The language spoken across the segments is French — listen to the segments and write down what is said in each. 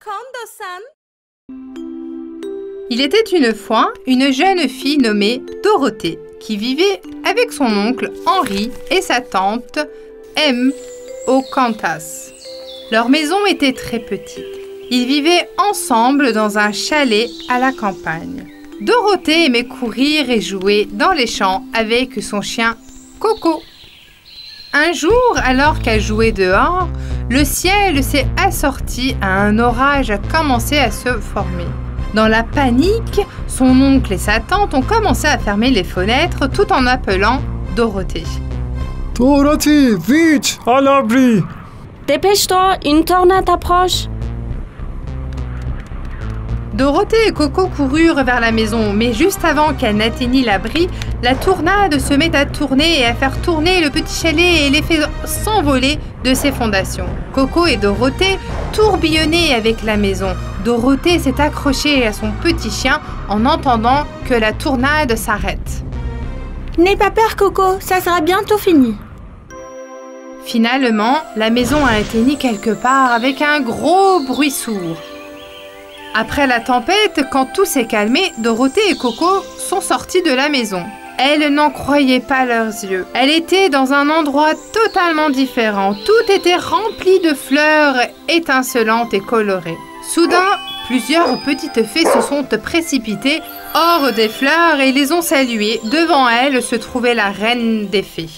Kondo-san. Il était une fois une jeune fille nommée Dorothée qui vivait avec son oncle Henri et sa tante M au Kansas. Leur maison était très petite. Ils vivaient ensemble dans un chalet à la campagne. Dorothée aimait courir et jouer dans les champs avec son chien Coco. Un jour, alors qu'elle jouait dehors, le ciel s'est assorti à un orage a commencé à se former. Dans la panique, son oncle et sa tante ont commencé à fermer les fenêtres tout en appelant Dorothée. Dorothée, vite, à l'abri! Dépêche-toi, une tornade approche. Dorothée et Coco coururent vers la maison, mais juste avant qu'elle n'atteignît l'abri, la tornade se met à tourner et à faire tourner le petit chalet et les fait s'envoler de ses fondations. Coco et Dorothée tourbillonnaient avec la maison. Dorothée s'est accrochée à son petit chien en entendant que la tornade s'arrête. N'aie pas peur, Coco, ça sera bientôt fini. Finalement, la maison a atteint quelque part avec un gros bruit sourd. Après la tempête, quand tout s'est calmé, Dorothée et Coco sont sortis de la maison. Elles n'en croyaient pas leurs yeux. Elle était dans un endroit totalement différent. Tout était rempli de fleurs étincelantes et colorées. Soudain, plusieurs petites fées se sont précipitées hors des fleurs et les ont saluées. Devant elles se trouvait la reine des fées.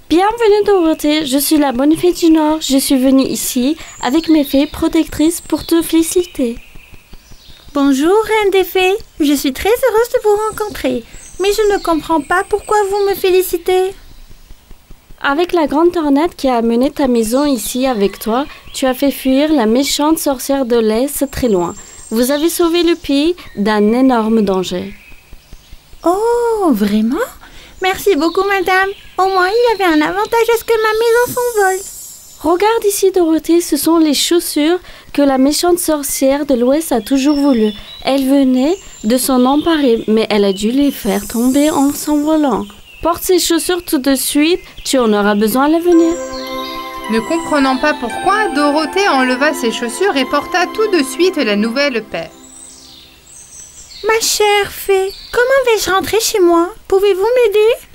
Bienvenue Dorothée, je suis la bonne fée du Nord. Je suis venue ici avec mes fées protectrices pour te féliciter. Bonjour, Reine des Fées. Je suis très heureuse de vous rencontrer. Mais je ne comprends pas pourquoi vous me félicitez. Avec la grande tornade qui a amené ta maison ici avec toi, tu as fait fuir la méchante sorcière de l'Est très loin. Vous avez sauvé le pays d'un énorme danger. Oh, vraiment? Merci beaucoup, madame. Au moins, il y avait un avantage à ce que ma maison s'envole. Regarde ici, Dorothée, ce sont les chaussures que la méchante sorcière de l'Ouest a toujours voulu. Elle venait de s'en emparer, mais elle a dû les faire tomber en s'envolant. Porte ces chaussures tout de suite, tu en auras besoin à l'avenir. Ne comprenant pas pourquoi, Dorothée enleva ses chaussures et porta tout de suite la nouvelle paire. Ma chère fée, comment vais-je rentrer chez moi? Pouvez-vous m'aider?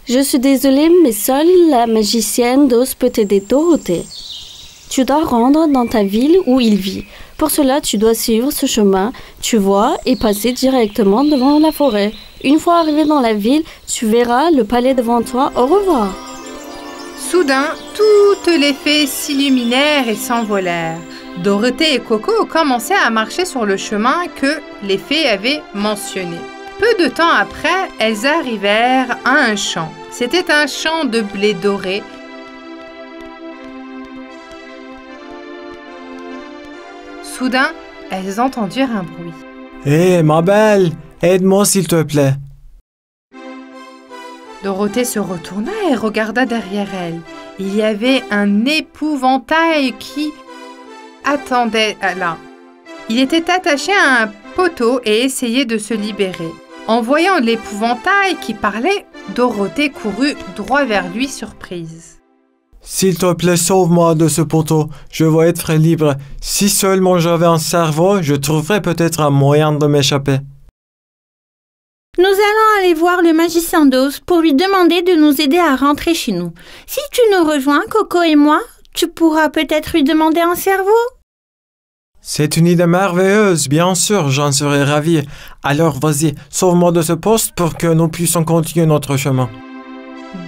Je suis désolée, mais seule la magicienne d'Oz peut t'aider, Dorothée. Tu dois rendre dans ta ville où il vit. Pour cela, tu dois suivre ce chemin, tu vois, et passer directement devant la forêt. Une fois arrivé dans la ville, tu verras le palais devant toi. Au revoir. Soudain, toutes les fées s'illuminèrent et s'envolèrent. Dorothée et Coco commençaient à marcher sur le chemin que les fées avaient mentionné. Peu de temps après, elles arrivèrent à un champ. C'était un champ de blé doré. Soudain, elles entendirent un bruit. Hé, ma belle, aide-moi s'il te plaît. Dorothée se retourna et regarda derrière elle. Il y avait un épouvantail qui attendait là. Il était attaché à un poteau et essayait de se libérer. En voyant l'épouvantail qui parlait, Dorothée courut droit vers lui surprise. S'il te plaît, sauve-moi de ce poteau. Je veux être libre. Si seulement j'avais un cerveau, je trouverais peut-être un moyen de m'échapper. Nous allons aller voir le magicien d'Oz pour lui demander de nous aider à rentrer chez nous. Si tu nous rejoins, Coco et moi, tu pourras peut-être lui demander un cerveau. C'est une idée merveilleuse, bien sûr, j'en serais ravi. Alors vas-y, sauve-moi de ce poste pour que nous puissions continuer notre chemin.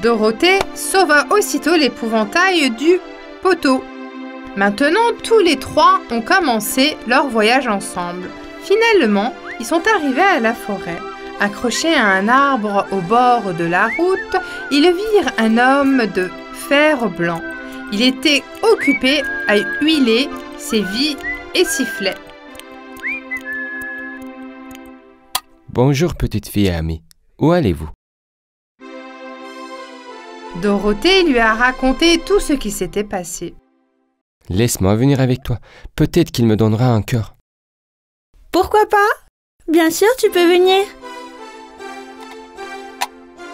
Dorothée sauva aussitôt l'épouvantail du poteau. Maintenant, tous les trois ont commencé leur voyage ensemble. Finalement, ils sont arrivés à la forêt. Accrochés à un arbre au bord de la route, ils virent un homme de fer blanc. Il était occupé à huiler ses vies et sifflait. Bonjour petite fille amie, où allez-vous? Dorothée lui a raconté tout ce qui s'était passé. Laisse-moi venir avec toi, peut-être qu'il me donnera un cœur. Pourquoi pas? Bien sûr, tu peux venir.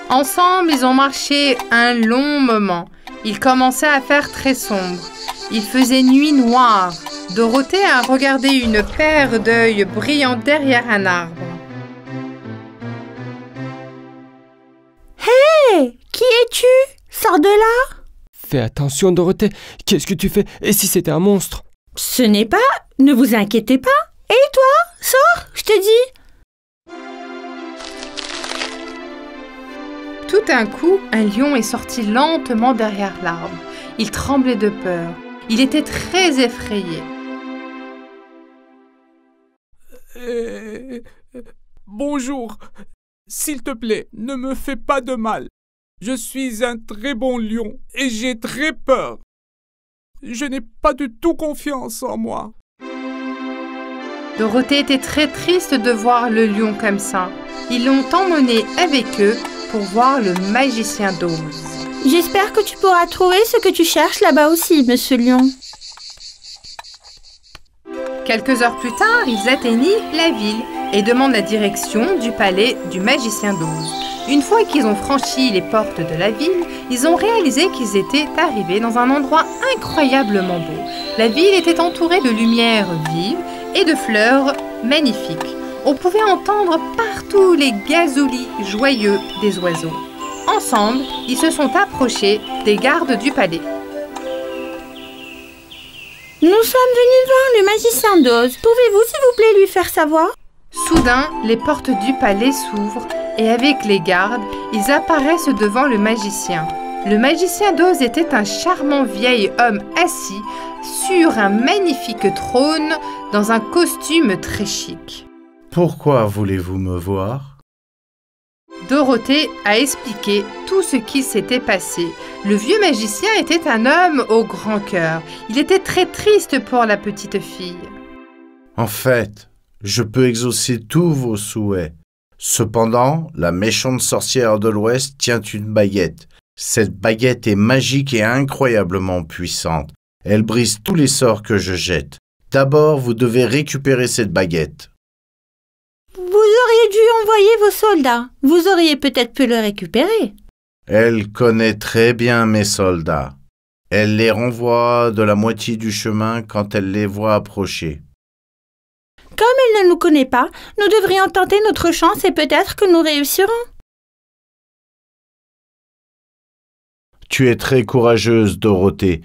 Ensemble, ils ont marché un long moment. Il commençait à faire très sombre. Il faisait nuit noire. Dorothée a regardé une paire d'œils brillants derrière un arbre. Hé, qui es-tu? Sors de là! Fais attention, Dorothée. Qu'est-ce que tu fais? Et si c'était un monstre? Ce n'est pas... Ne vous inquiétez pas. Et toi? Sors, je te dis. Tout d'un coup, un lion est sorti lentement derrière l'arbre. Il tremblait de peur. Il était très effrayé. Bonjour. S'il te plaît, ne me fais pas de mal. Je suis un très bon lion et j'ai très peur. Je n'ai pas du tout confiance en moi. Dorothée était très triste de voir le lion comme ça. Ils l'ont emmené avec eux pour voir le magicien d'Oz. J'espère que tu pourras trouver ce que tu cherches là-bas aussi, monsieur Lion. Quelques heures plus tard, ils atteignirent la ville et demandent la direction du palais du magicien d'Oz. Une fois qu'ils ont franchi les portes de la ville, ils ont réalisé qu'ils étaient arrivés dans un endroit incroyablement beau. La ville était entourée de lumières vives et de fleurs magnifiques. On pouvait entendre partout les gazouillis joyeux des oiseaux. Ensemble, ils se sont approchés des gardes du palais. Nous sommes venus voir le magicien d'Oz. Pouvez-vous, s'il vous plaît, lui faire savoir? Soudain, les portes du palais s'ouvrent et avec les gardes, ils apparaissent devant le magicien. Le magicien d'Oz était un charmant vieil homme assis sur un magnifique trône dans un costume très chic. Pourquoi voulez-vous me voir? Dorothée a expliqué tout ce qui s'était passé. Le vieux magicien était un homme au grand cœur. Il était très triste pour la petite fille. En fait, je peux exaucer tous vos souhaits. Cependant, la méchante sorcière de l'Ouest tient une baguette. Cette baguette est magique et incroyablement puissante. Elle brise tous les sorts que je jette. D'abord, vous devez récupérer cette baguette. Vous auriez dû envoyer vos soldats. Vous auriez peut-être pu le récupérer. Elle connaît très bien mes soldats. Elle les renvoie de la moitié du chemin quand elle les voit approcher. Comme elle ne nous connaît pas, nous devrions tenter notre chance et peut-être que nous réussirons. Tu es très courageuse, Dorothée.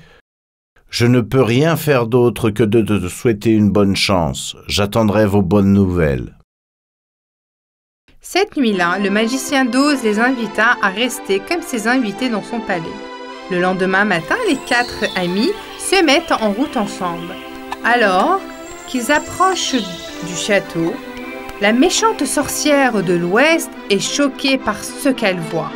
Je ne peux rien faire d'autre que de te souhaiter une bonne chance. J'attendrai vos bonnes nouvelles. Cette nuit-là, le magicien d'Oz les invita à rester comme ses invités dans son palais. Le lendemain matin, les 4 amis se mettent en route ensemble. Alors qu'ils approchent du château, la méchante sorcière de l'Ouest est choquée par ce qu'elle voit.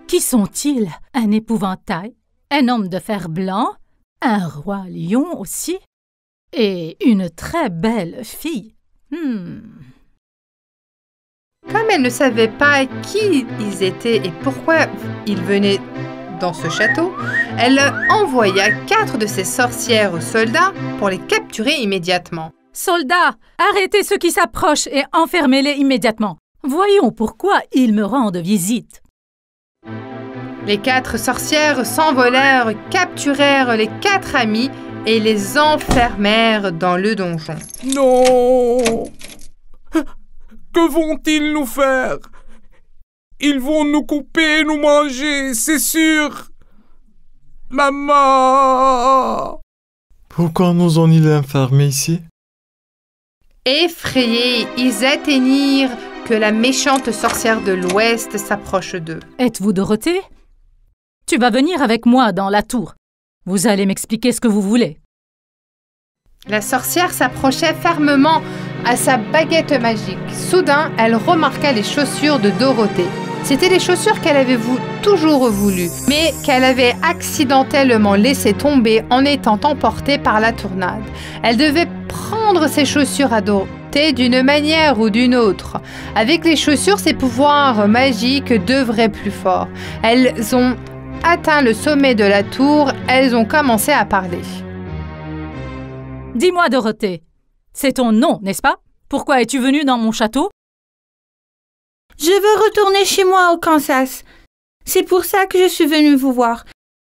Qui sont-ils? Un épouvantail, un homme de fer blanc, un roi lion aussi, et une très belle fille. Comme elle ne savait pas qui ils étaient et pourquoi ils venaient dans ce château, elle envoya 4 de ses sorcières soldats pour les capturer immédiatement. Soldats, arrêtez ceux qui s'approchent et enfermez-les immédiatement. Voyons pourquoi ils me rendent visite. Les 4 sorcières s'envolèrent, capturèrent les 4 amis et les enfermèrent dans le donjon. Non! Que vont-ils nous faire? Ils vont nous couper et nous manger, c'est sûr. Maman! Pourquoi nous ont-ils enfermés ici? Effrayés, ils atteignirent que la méchante sorcière de l'Ouest s'approche d'eux. Êtes-vous Dorothée? Tu vas venir avec moi dans la tour. Vous allez m'expliquer ce que vous voulez. La sorcière s'approchait fermement à sa baguette magique. Soudain, elle remarqua les chaussures de Dorothée. C'étaient les chaussures qu'elle avait toujours voulues, mais qu'elle avait accidentellement laissées tomber en étant emportée par la tornade. Elle devait prendre ses chaussures à Dorothée d'une manière ou d'une autre. Avec les chaussures, ses pouvoirs magiques devraient plus fort. Elles ont atteint le sommet de la tour, elles ont commencé à parler. Dis-moi, Dorothée, c'est ton nom, n'est-ce pas? Pourquoi es-tu venue dans mon château? Je veux retourner chez moi au Kansas. C'est pour ça que je suis venue vous voir.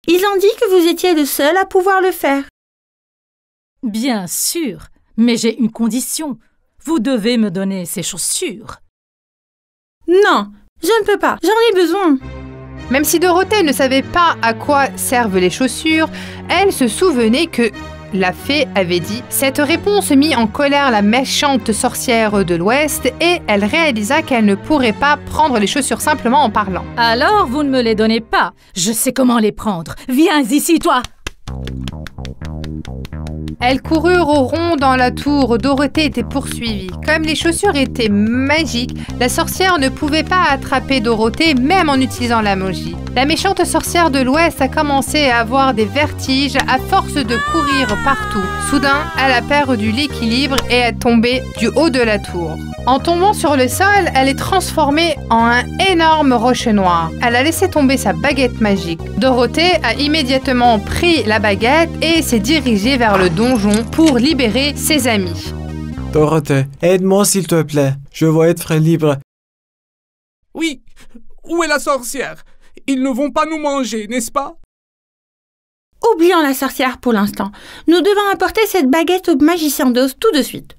Ils ont dit que vous étiez le seul à pouvoir le faire. Bien sûr, mais j'ai une condition. Vous devez me donner ces chaussures. Non, je ne peux pas, j'en ai besoin. Même si Dorothée ne savait pas à quoi servent les chaussures, elle se souvenait que la fée avait dit. Cette réponse mit en colère la méchante sorcière de l'Ouest et elle réalisa qu'elle ne pourrait pas prendre les chaussures simplement en parlant. Alors vous ne me les donnez pas. Je sais comment les prendre. Viens ici, toi. Elles coururent au rond dans la tour. Dorothée était poursuivie. Comme les chaussures étaient magiques, la sorcière ne pouvait pas attraper Dorothée, même en utilisant la magie. La méchante sorcière de l'Ouest a commencé à avoir des vertiges à force de courir partout. Soudain, elle a perdu l'équilibre et est tombée du haut de la tour. En tombant sur le sol, elle est transformée en un énorme rocher noir. Elle a laissé tomber sa baguette magique. Dorothée a immédiatement pris la baguette et s'est dirigée vers le donjon pour libérer ses amis. Dorothée, aide-moi s'il te plaît. Je veux être libre. Oui, où est la sorcière? Ils ne vont pas nous manger, n'est-ce pas? Oublions la sorcière pour l'instant. Nous devons apporter cette baguette au magicien d'Oz tout de suite.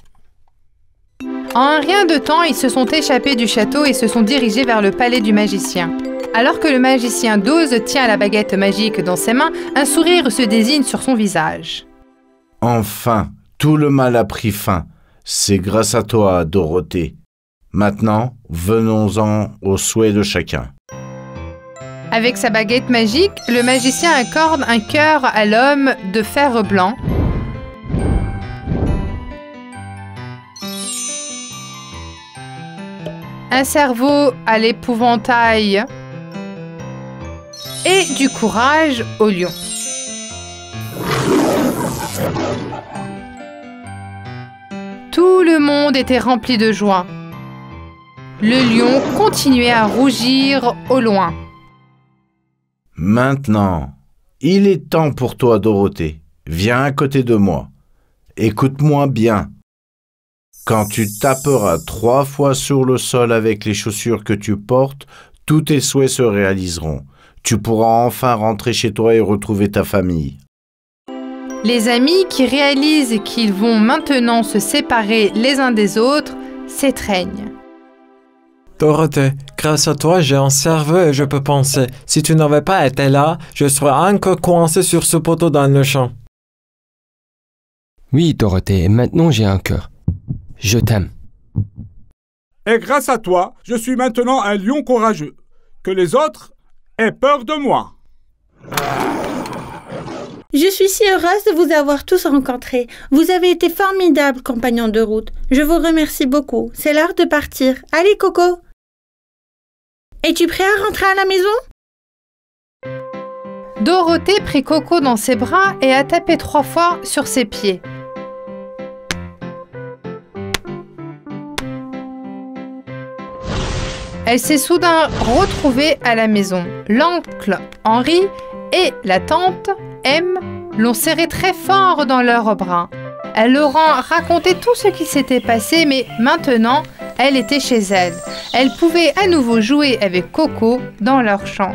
En un rien de temps, ils se sont échappés du château et se sont dirigés vers le palais du magicien. Alors que le magicien d'Oz tient la baguette magique dans ses mains, un sourire se dessine sur son visage. Enfin, tout le mal a pris fin. C'est grâce à toi, Dorothée. Maintenant, venons-en aux souhaits de chacun. Avec sa baguette magique, le magicien accorde un cœur à l'homme de fer blanc. Un cerveau à l'épouvantail et du courage au lion. Tout le monde était rempli de joie. Le lion continuait à rougir au loin. Maintenant, il est temps pour toi, Dorothée. Viens à côté de moi. Écoute-moi bien. Quand tu taperas 3 fois sur le sol avec les chaussures que tu portes, tous tes souhaits se réaliseront. Tu pourras enfin rentrer chez toi et retrouver ta famille. Les amis qui réalisent qu'ils vont maintenant se séparer les uns des autres s'étreignent. Dorothée, grâce à toi, j'ai un cerveau et je peux penser. Si tu n'avais pas été là, je serais encore coincé sur ce poteau dans le champ. Oui, Dorothée, et maintenant j'ai un cœur. Je t'aime. Et grâce à toi, je suis maintenant un lion courageux. Que les autres aient peur de moi. Je suis si heureuse de vous avoir tous rencontrés. Vous avez été formidables, compagnons de route. Je vous remercie beaucoup. C'est l'heure de partir. Allez, Coco. Es-tu prêt à rentrer à la maison? Dorothée prit Coco dans ses bras et a tapé 3 fois sur ses pieds. Elle s'est soudain retrouvée à la maison. L'oncle Henri et la tante M l'ont serrée très fort dans leurs bras. Elle leur a raconté tout ce qui s'était passé, mais maintenant, elle était chez elle. Elle pouvait à nouveau jouer avec Coco dans leur champ.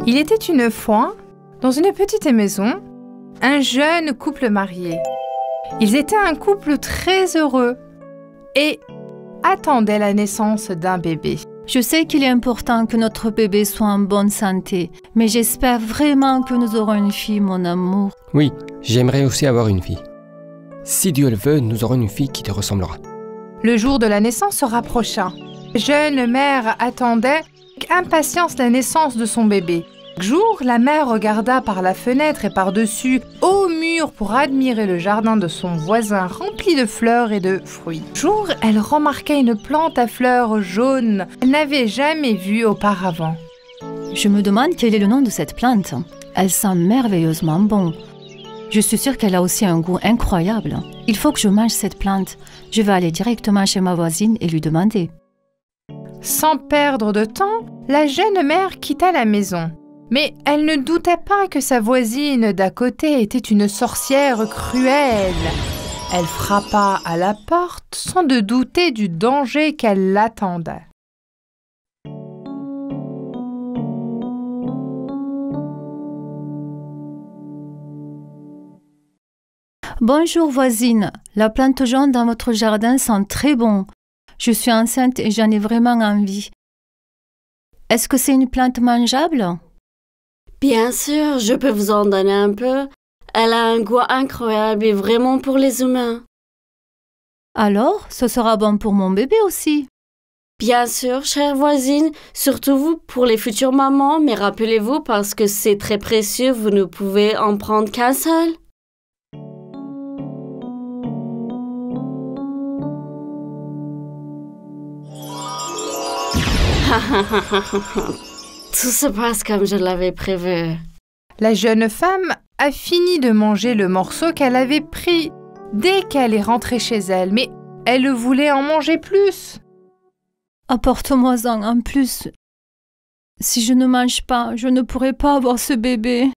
Il était une fois, dans une petite maison, un jeune couple marié. Ils étaient un couple très heureux et attendaient la naissance d'un bébé. Je sais qu'il est important que notre bébé soit en bonne santé, mais j'espère vraiment que nous aurons une fille, mon amour. Oui, j'aimerais aussi avoir une fille. Si Dieu le veut, nous aurons une fille qui te ressemblera. Le jour de la naissance se rapprocha. La jeune mère attendait avec impatience la naissance de son bébé. Chaque jour, la mère regarda par la fenêtre et par-dessus au mur pour admirer le jardin de son voisin rempli de fleurs et de fruits. Un jour, elle remarqua une plante à fleurs jaunes qu'elle n'avait jamais vue auparavant. Je me demande quel est le nom de cette plante. Elle sent merveilleusement bon. Je suis sûre qu'elle a aussi un goût incroyable. Il faut que je mange cette plante. Je vais aller directement chez ma voisine et lui demander. Sans perdre de temps, la jeune mère quitta la maison. Mais elle ne doutait pas que sa voisine d'à côté était une sorcière cruelle. Elle frappa à la porte sans de douter du danger qu'elle l'attendait. Bonjour voisine, la plante jaune dans votre jardin sent très bon. Je suis enceinte et j'en ai vraiment envie. Est-ce que c'est une plante mangeable? Bien sûr, je peux vous en donner un peu. Elle a un goût incroyable et vraiment pour les humains. Alors, ce sera bon pour mon bébé aussi. Bien sûr, chère voisine, surtout vous pour les futures mamans, mais rappelez-vous parce que c'est très précieux, vous ne pouvez en prendre qu'un seul. Tout se passe comme je l'avais prévu. La jeune femme a fini de manger le morceau qu'elle avait pris dès qu'elle est rentrée chez elle, mais elle voulait en manger plus. Apporte-moi-en en plus. Si je ne mange pas, je ne pourrai pas avoir ce bébé.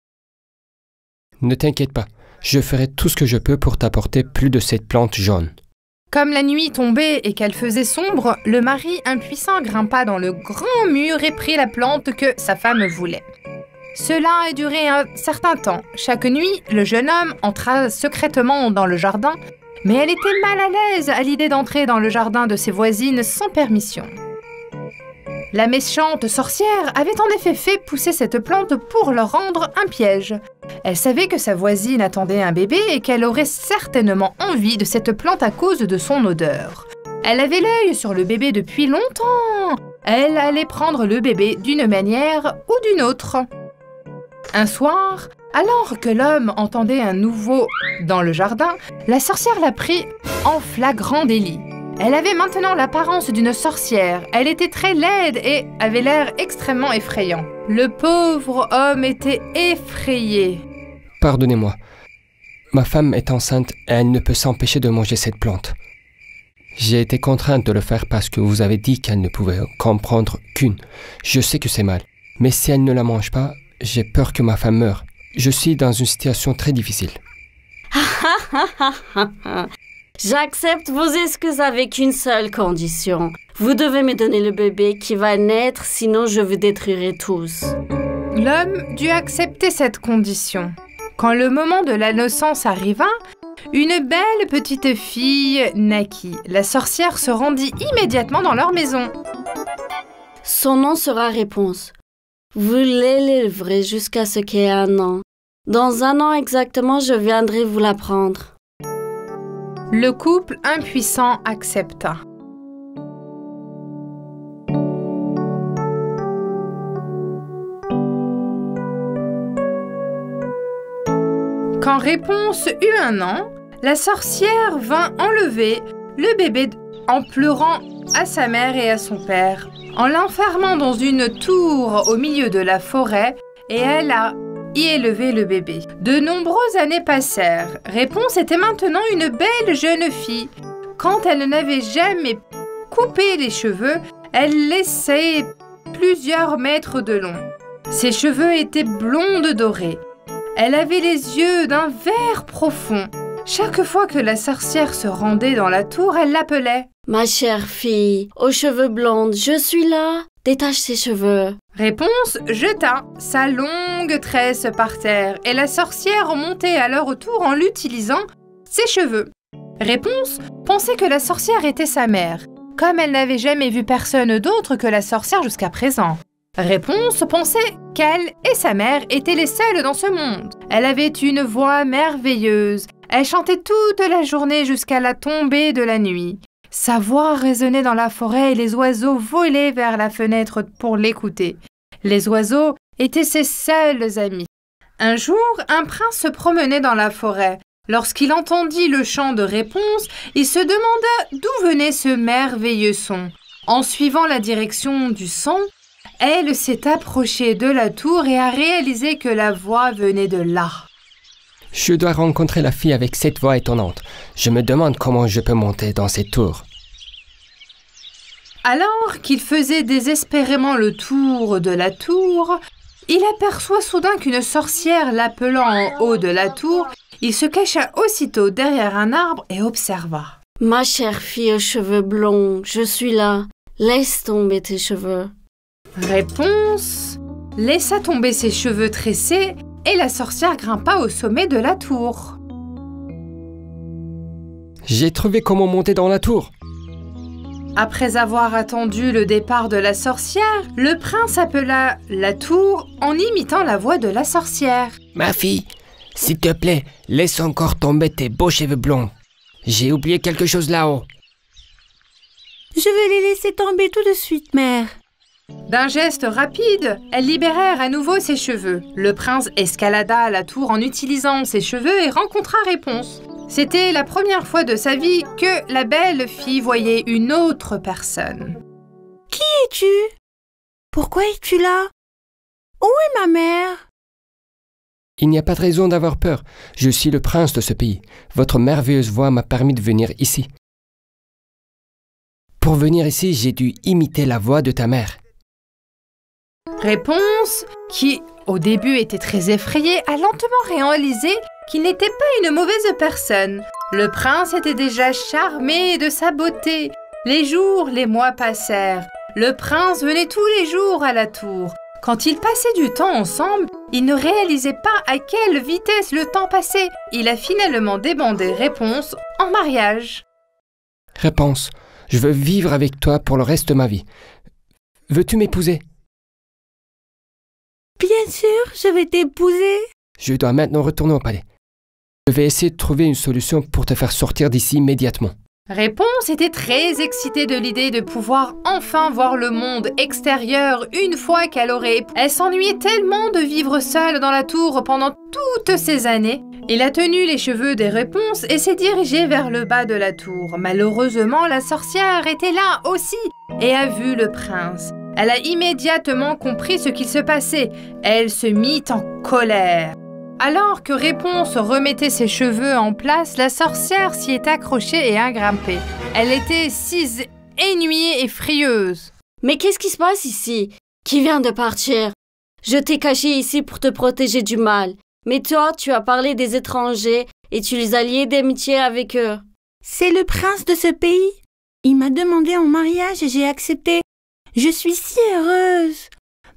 Ne t'inquiète pas, je ferai tout ce que je peux pour t'apporter plus de cette plante jaune. Comme la nuit tombait et qu'elle faisait sombre, le mari impuissant grimpa dans le grand mur et prit la plante que sa femme voulait. Cela a duré un certain temps. Chaque nuit, le jeune homme entra secrètement dans le jardin, mais elle était mal à l'aise à l'idée d'entrer dans le jardin de ses voisines sans permission. La méchante sorcière avait en effet fait pousser cette plante pour leur rendre un piège. Elle savait que sa voisine attendait un bébé et qu'elle aurait certainement envie de cette plante à cause de son odeur. Elle avait l'œil sur le bébé depuis longtemps. Elle allait prendre le bébé d'une manière ou d'une autre. Un soir, alors que l'homme entendait un nouveau dans le jardin, la sorcière l'a pris en flagrant délit. Elle avait maintenant l'apparence d'une sorcière. Elle était très laide et avait l'air extrêmement effrayant. Le pauvre homme était effrayé. Pardonnez-moi. Ma femme est enceinte et elle ne peut s'empêcher de manger cette plante. J'ai été contrainte de le faire parce que vous avez dit qu'elle ne pouvait comprendre qu'une. Je sais que c'est mal. Mais si elle ne la mange pas, j'ai peur que ma femme meure. Je suis dans une situation très difficile. J'accepte vos excuses avec une seule condition. Vous devez me donner le bébé qui va naître, sinon je vous détruirai tous. L'homme dut accepter cette condition. Quand le moment de la naissance arriva, une belle petite fille naquit. La sorcière se rendit immédiatement dans leur maison. Son nom sera Réponse. Vous l'élèverez jusqu'à ce qu'il ait 1 an. Dans 1 an exactement, je viendrai vous la prendre. Le couple impuissant accepta. Quand Réponse eut 1 an, la sorcière vint enlever le bébé en pleurant à sa mère et à son père, en l'enfermant dans une tour au milieu de la forêt, et elle a y élevé le bébé. De nombreuses années passèrent. Réponse était maintenant une belle jeune fille. Quand elle n'avait jamais coupé les cheveux, elle laissait plusieurs mètres de long. Ses cheveux étaient blondes dorés. Elle avait les yeux d'un vert profond. Chaque fois que la sorcière se rendait dans la tour, elle l'appelait. « Ma chère fille, aux cheveux blondes, je suis là. Détache ses cheveux. » Réponse jeta sa longue tresse par terre et la sorcière montait à leur tour en l'utilisant ses cheveux. Réponse pensait que la sorcière était sa mère, comme elle n'avait jamais vu personne d'autre que la sorcière jusqu'à présent. Réponse pensait qu'elle et sa mère étaient les seules dans ce monde. Elle avait une voix merveilleuse. Elle chantait toute la journée jusqu'à la tombée de la nuit. Sa voix résonnait dans la forêt et les oiseaux volaient vers la fenêtre pour l'écouter. Les oiseaux étaient ses seuls amis. Un jour, un prince se promenait dans la forêt. Lorsqu'il entendit le chant de Réponse, il se demanda d'où venait ce merveilleux son. En suivant la direction du son, elle s'est approchée de la tour et a réalisé que la voix venait de là. Je dois rencontrer la fille avec cette voix étonnante. Je me demande comment je peux monter dans cette tour. Alors qu'il faisait désespérément le tour de la tour, il aperçoit soudain qu'une sorcière l'appelant en haut de la tour. Il se cacha aussitôt derrière un arbre et observa. « Ma chère fille aux cheveux blonds, je suis là. Laisse tomber tes cheveux. » Réponse laissa tomber ses cheveux tressés et la sorcière grimpa au sommet de la tour. J'ai trouvé comment monter dans la tour. Après avoir attendu le départ de la sorcière, le prince appela la tour en imitant la voix de la sorcière. Ma fille, s'il te plaît, laisse encore tomber tes beaux cheveux blonds. J'ai oublié quelque chose là-haut. Je vais les laisser tomber tout de suite, mère. D'un geste rapide, elles libérèrent à nouveau ses cheveux. Le prince escalada la tour en utilisant ses cheveux et rencontra Réponse. C'était la première fois de sa vie que la belle fille voyait une autre personne. Qui es-tu? Pourquoi es-tu là? Où est ma mère? Il n'y a pas de raison d'avoir peur. Je suis le prince de ce pays. Votre merveilleuse voix m'a permis de venir ici. Pour venir ici, j'ai dû imiter la voix de ta mère. Réponse, qui au début était très effrayée, a lentement réalisé qu'il n'était pas une mauvaise personne. Le prince était déjà charmé de sa beauté. Les jours, les mois passèrent. Le prince venait tous les jours à la tour. Quand ils passaient du temps ensemble, il ne réalisait pas à quelle vitesse le temps passait. Il a finalement demandé Réponse en mariage. Réponse, je veux vivre avec toi pour le reste de ma vie. Veux-tu m'épouser? Bien sûr, je vais t'épouser. Je dois maintenant retourner au palais. Je vais essayer de trouver une solution pour te faire sortir d'ici immédiatement. Réponse était très excitée de l'idée de pouvoir enfin voir le monde extérieur une fois qu'elle aurait... Elle s'ennuyait tellement de vivre seule dans la tour pendant toutes ces années. Il a tenu les cheveux des Réponses et s'est dirigé vers le bas de la tour. Malheureusement, la sorcière était là aussi et a vu le prince. Elle a immédiatement compris ce qu'il se passait. Elle se mit en colère. Alors que Réponse remettait ses cheveux en place, la sorcière s'y est accrochée et a grimpé. Elle était si ennuyée et frieuse. Mais qu'est-ce qui se passe ici? Qui vient de partir? Je t'ai caché ici pour te protéger du mal. Mais toi, tu as parlé des étrangers et tu les as liés d'amitié avec eux. C'est le prince de ce pays. Il m'a demandé en mariage et j'ai accepté. Je suis si heureuse.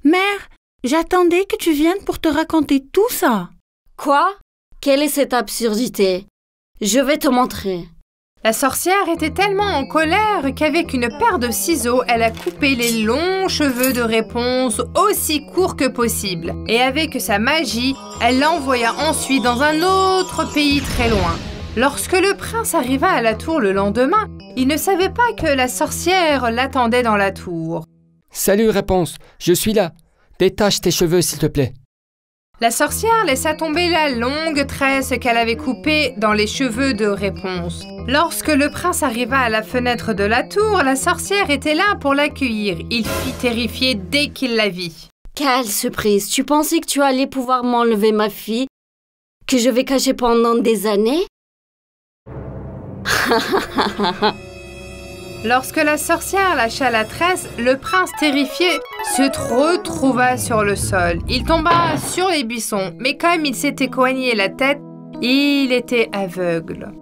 Mère, j'attendais que tu viennes pour te raconter tout ça. Quoi? Quelle est cette absurdité? Je vais te montrer. La sorcière était tellement en colère qu'avec une paire de ciseaux, elle a coupé les longs cheveux de Réponse aussi courts que possible. Et avec sa magie, elle l'envoya ensuite dans un autre pays très loin. Lorsque le prince arriva à la tour le lendemain, il ne savait pas que la sorcière l'attendait dans la tour. Salut Réponse, je suis là. Détache tes cheveux s'il te plaît. La sorcière laissa tomber la longue tresse qu'elle avait coupée dans les cheveux de Réponse. Lorsque le prince arriva à la fenêtre de la tour, la sorcière était là pour l'accueillir. Il fut terrifié dès qu'il la vit. Quelle surprise! Tu pensais que tu allais pouvoir m'enlever ma fille, que je vais cacher pendant des années? Lorsque la sorcière lâcha la tresse, le prince terrifié se retrouva sur le sol. Il tomba sur les buissons, mais comme il s'était coigné la tête, il était aveugle.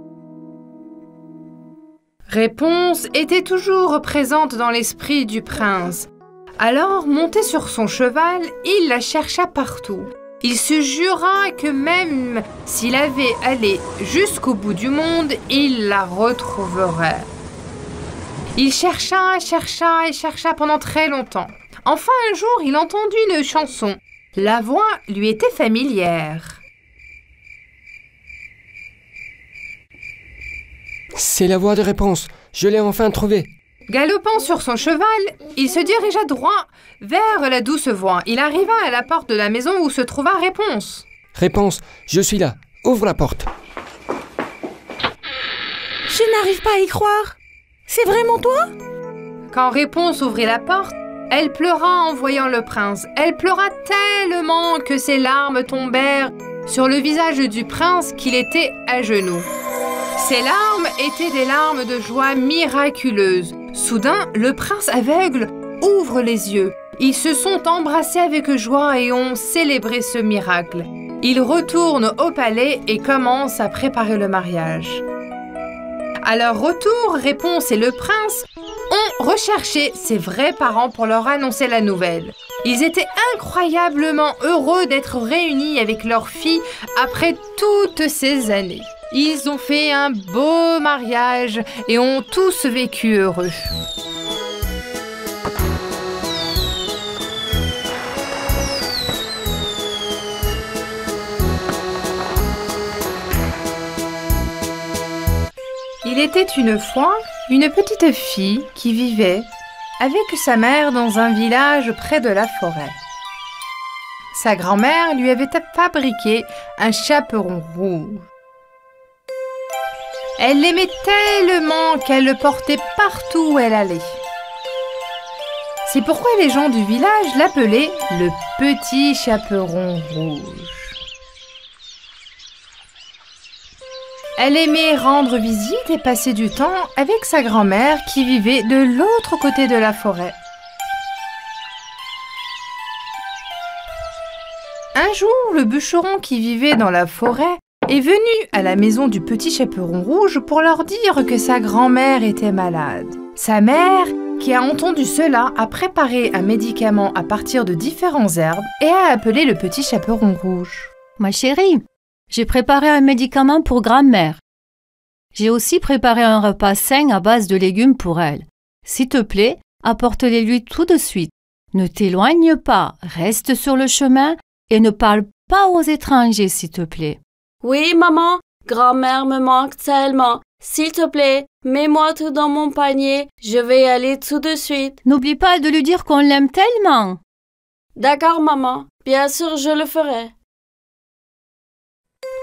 Réponse était toujours présente dans l'esprit du prince. Alors, monté sur son cheval, il la chercha partout. Il se jura que même s'il avait allé jusqu'au bout du monde, il la retrouverait. Il chercha pendant très longtemps. Enfin, un jour, il entendit une chanson. La voix lui était familière. C'est la voix de Réponse. Je l'ai enfin trouvée. Galopant sur son cheval, il se dirigea droit vers la douce voix. Il arriva à la porte de la maison où se trouva Réponse. Réponse, je suis là. Ouvre la porte. Je n'arrive pas à y croire. C'est vraiment toi? Quand Réponse ouvrit la porte, elle pleura en voyant le prince. Elle pleura tellement que ses larmes tombèrent sur le visage du prince qu'il était à genoux. Ces larmes étaient des larmes de joie miraculeuse. Soudain, le prince aveugle ouvre les yeux. Ils se sont embrassés avec joie et ont célébré ce miracle. Ils retournent au palais et commencent à préparer le mariage. À leur retour, Réponse et le prince ont recherché ses vrais parents pour leur annoncer la nouvelle. Ils étaient incroyablement heureux d'être réunis avec leur fille après toutes ces années. Ils ont fait un beau mariage et ont tous vécu heureux. Il était une fois une petite fille qui vivait avec sa mère dans un village près de la forêt. Sa grand-mère lui avait fabriqué un chaperon rouge. Elle l'aimait tellement qu'elle le portait partout où elle allait. C'est pourquoi les gens du village l'appelaient le petit chaperon rouge. Elle aimait rendre visite et passer du temps avec sa grand-mère qui vivait de l'autre côté de la forêt. Un jour, le bûcheron qui vivait dans la forêt est venu à la maison du petit chaperon rouge pour leur dire que sa grand-mère était malade. Sa mère, qui a entendu cela, a préparé un médicament à partir de différentes herbes et a appelé le petit chaperon rouge. Ma chérie, j'ai préparé un médicament pour grand-mère. J'ai aussi préparé un repas sain à base de légumes pour elle. S'il te plaît, apporte-les-lui tout de suite. Ne t'éloigne pas, reste sur le chemin et ne parle pas aux étrangers, s'il te plaît. Oui, maman, grand-mère me manque tellement. S'il te plaît, mets-moi tout dans mon panier, je vais y aller tout de suite. N'oublie pas de lui dire qu'on l'aime tellement. D'accord, maman, bien sûr, je le ferai.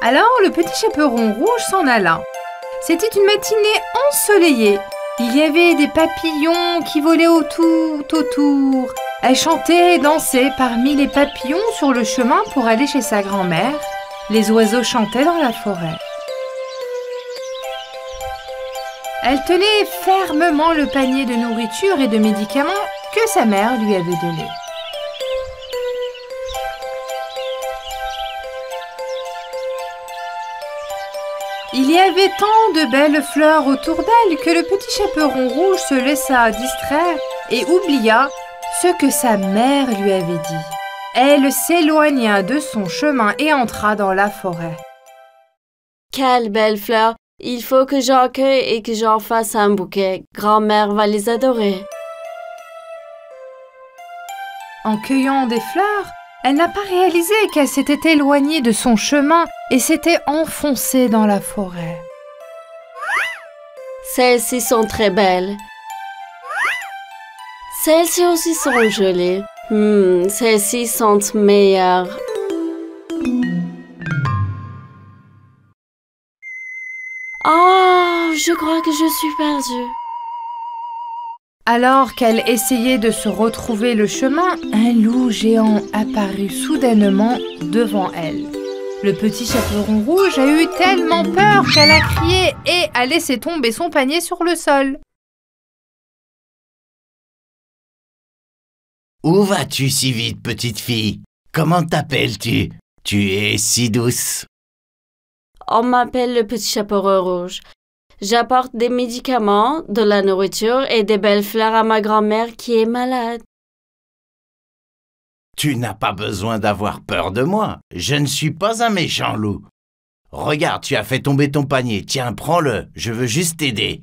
Alors le petit chaperon rouge s'en alla. C'était une matinée ensoleillée. Il y avait des papillons qui volaient autour. Elle chantait et dansait parmi les papillons sur le chemin pour aller chez sa grand-mère. Les oiseaux chantaient dans la forêt. Elle tenait fermement le panier de nourriture et de médicaments que sa mère lui avait donné. Il y avait tant de belles fleurs autour d'elle que le petit chaperon rouge se laissa distraire et oublia ce que sa mère lui avait dit. Elle s'éloigna de son chemin et entra dans la forêt. Quelle belle fleur! Il faut que j'en cueille et que j'en fasse un bouquet. Grand-mère va les adorer. En cueillant des fleurs, elle n'a pas réalisé qu'elle s'était éloignée de son chemin et s'était enfoncée dans la forêt. Celles-ci sont très belles. Celles-ci aussi sont jolies. Celles-ci sont meilleures. Oh, je crois que je suis perdue. Alors qu'elle essayait de se retrouver le chemin, un loup géant apparut soudainement devant elle. Le petit chaperon rouge a eu tellement peur qu'elle a crié et a laissé tomber son panier sur le sol. Où vas-tu si vite, petite fille? Comment t'appelles-tu? Tu es si douce. On m'appelle le petit chaperon rouge. J'apporte des médicaments, de la nourriture et des belles fleurs à ma grand-mère qui est malade. Tu n'as pas besoin d'avoir peur de moi. Je ne suis pas un méchant loup. Regarde, tu as fait tomber ton panier. Tiens, prends-le. Je veux juste t'aider.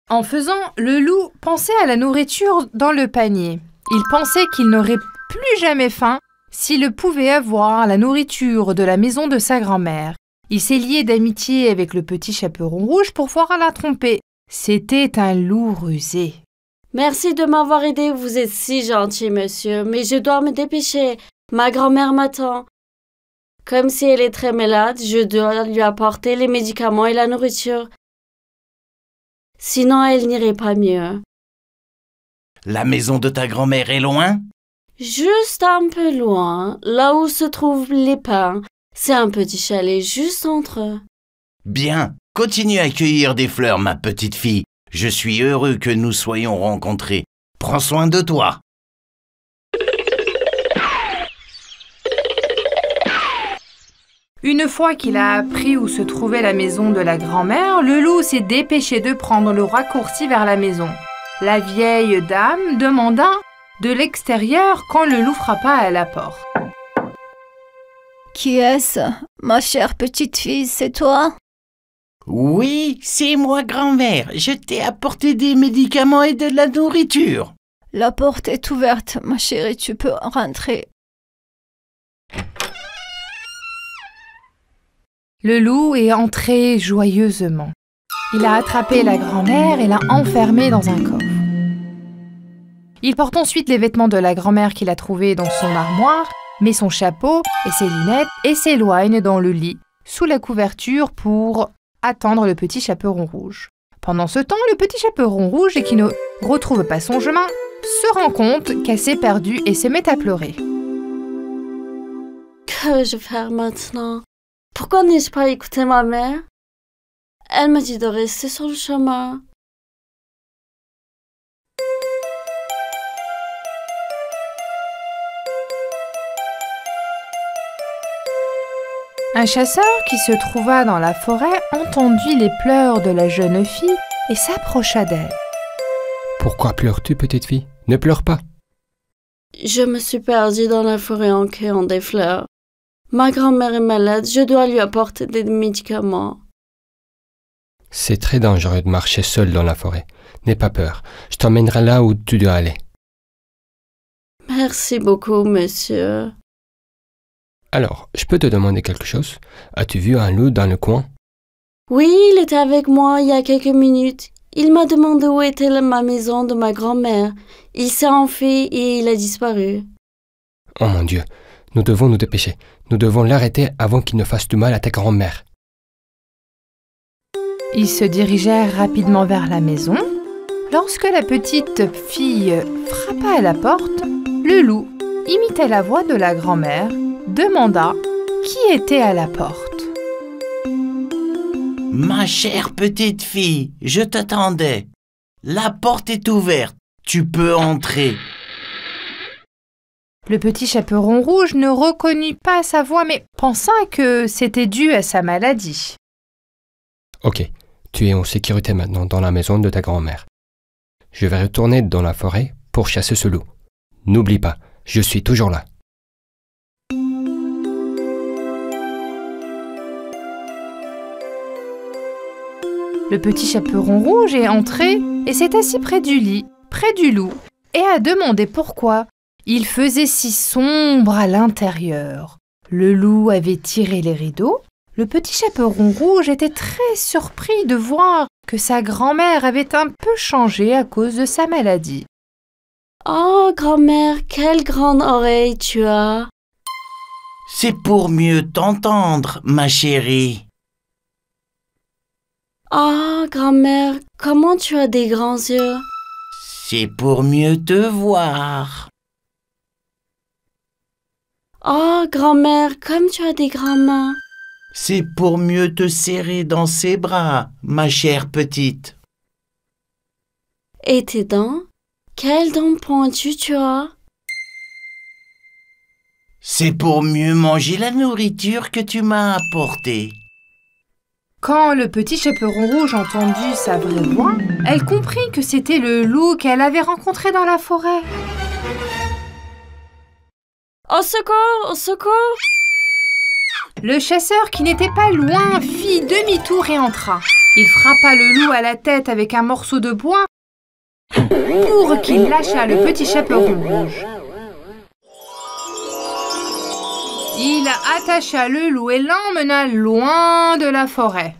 En faisant, le loup pensait à la nourriture dans le panier. Il pensait qu'il n'aurait plus jamais faim s'il pouvait avoir la nourriture de la maison de sa grand-mère. Il s'est lié d'amitié avec le petit chaperon rouge pour pouvoir la tromper. C'était un loup rusé. Merci de m'avoir aidé, vous êtes si gentil, monsieur, mais je dois me dépêcher. Ma grand-mère m'attend. Comme si elle est très malade, je dois lui apporter les médicaments et la nourriture. Sinon, elle n'irait pas mieux. La maison de ta grand-mère est loin? Juste un peu loin, là où se trouvent les pins. C'est un petit chalet juste entre eux. Bien, continue à cueillir des fleurs, ma petite fille. Je suis heureux que nous soyons rencontrés. Prends soin de toi. Une fois qu'il a appris où se trouvait la maison de la grand-mère, le loup s'est dépêché de prendre le raccourci vers la maison. La vieille dame demanda de l'extérieur quand le loup frappa à la porte. « Qui est-ce? Ma chère petite fille, c'est toi? Oui, c'est moi, grand-mère. Je t'ai apporté des médicaments et de la nourriture. La porte est ouverte, ma chérie, tu peux rentrer. Le loup est entré joyeusement. Il a attrapé la grand-mère et l'a enfermée dans un coffre. Il porte ensuite les vêtements de la grand-mère qu'il a trouvés dans son armoire, met son chapeau et ses lunettes et s'éloigne dans le lit, sous la couverture pour attendre le petit chaperon rouge. Pendant ce temps, le petit chaperon rouge, qui ne retrouve pas son chemin, se rend compte qu'elle s'est perdue et se met à pleurer. Que vais-je faire maintenant? Pourquoi n'ai-je pas écouté ma mère? Elle m'a dit de rester sur le chemin. Un chasseur qui se trouva dans la forêt entendit les pleurs de la jeune fille et s'approcha d'elle. Pourquoi pleures-tu, petite fille? Ne pleure pas. Je me suis perdue dans la forêt en cueillant des fleurs. Ma grand-mère est malade, je dois lui apporter des médicaments. C'est très dangereux de marcher seul dans la forêt. N'aie pas peur, je t'emmènerai là où tu dois aller. Merci beaucoup, monsieur. Alors, je peux te demander quelque chose? As-tu vu un loup dans le coin? Oui, il était avec moi il y a quelques minutes. Il m'a demandé où était ma maison de ma grand-mère. Il s'est enfui et il a disparu. Oh mon Dieu, nous devons nous dépêcher. Nous devons l'arrêter avant qu'il ne fasse du mal à ta grand-mère. Ils se dirigèrent rapidement vers la maison. Lorsque la petite fille frappa à la porte, le loup imitait la voix de la grand-mère, demanda qui était à la porte. Ma chère petite fille, je t'attendais. La porte est ouverte. Tu peux entrer. Le petit chaperon rouge ne reconnut pas sa voix, mais pensa que c'était dû à sa maladie. Ok, tu es en sécurité maintenant dans la maison de ta grand-mère. Je vais retourner dans la forêt pour chasser ce loup. N'oublie pas, je suis toujours là. Le petit chaperon rouge est entré et s'est assis près du lit, près du loup, et a demandé pourquoi il faisait si sombre à l'intérieur. Le loup avait tiré les rideaux. Le petit chaperon rouge était très surpris de voir que sa grand-mère avait un peu changé à cause de sa maladie. Oh, grand-mère, quelle grande oreille tu as! C'est pour mieux t'entendre, ma chérie. Oh, grand-mère, comment tu as des grands yeux? C'est pour mieux te voir. Oh, grand-mère, comme tu as des grandes mains. C'est pour mieux te serrer dans ses bras, ma chère petite. Et tes dents? Quelles dents pointues tu as? C'est pour mieux manger la nourriture que tu m'as apportée. Quand le petit chaperon rouge entendit sa vraie voix, elle comprit que c'était le loup qu'elle avait rencontré dans la forêt. Au secours! Au secours! Le chasseur, qui n'était pas loin, fit demi-tour et entra. Il frappa le loup à la tête avec un morceau de bois pour qu'il lâchât le petit chaperon rouge. Il attacha le loup et l'emmena loin de la forêt.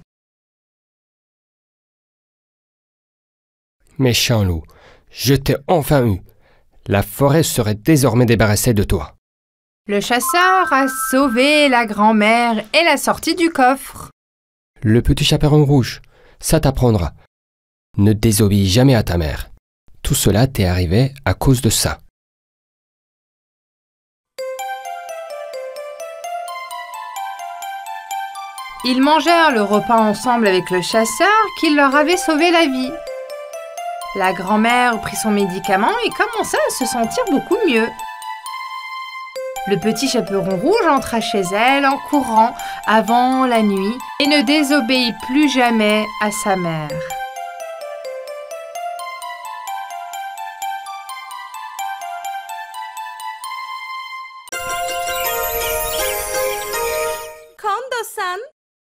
Méchant loup, je t'ai enfin eu. La forêt serait désormais débarrassée de toi. Le chasseur a sauvé la grand-mère et l'a sortie du coffre. Le petit chaperon rouge, ça t'apprendra. Ne désobéis jamais à ta mère. Tout cela t'est arrivé à cause de ça. Ils mangèrent le repas ensemble avec le chasseur qui leur avait sauvé la vie. La grand-mère prit son médicament et commença à se sentir beaucoup mieux. Le petit chaperon rouge entra chez elle en courant avant la nuit et ne désobéit plus jamais à sa mère. Sam.